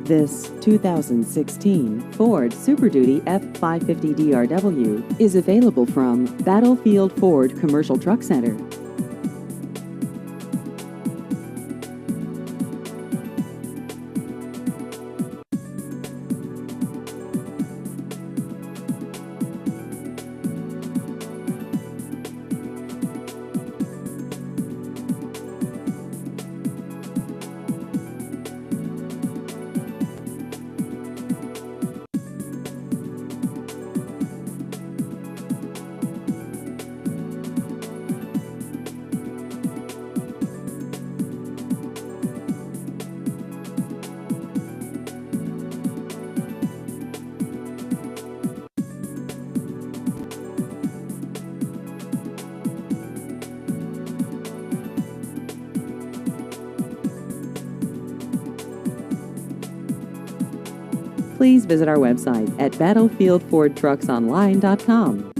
This 2016 Ford Super Duty F-550 DRW is available from Battlefield Ford Commercial Truck Center. Please visit our website at battlefieldfordtrucksonline.com.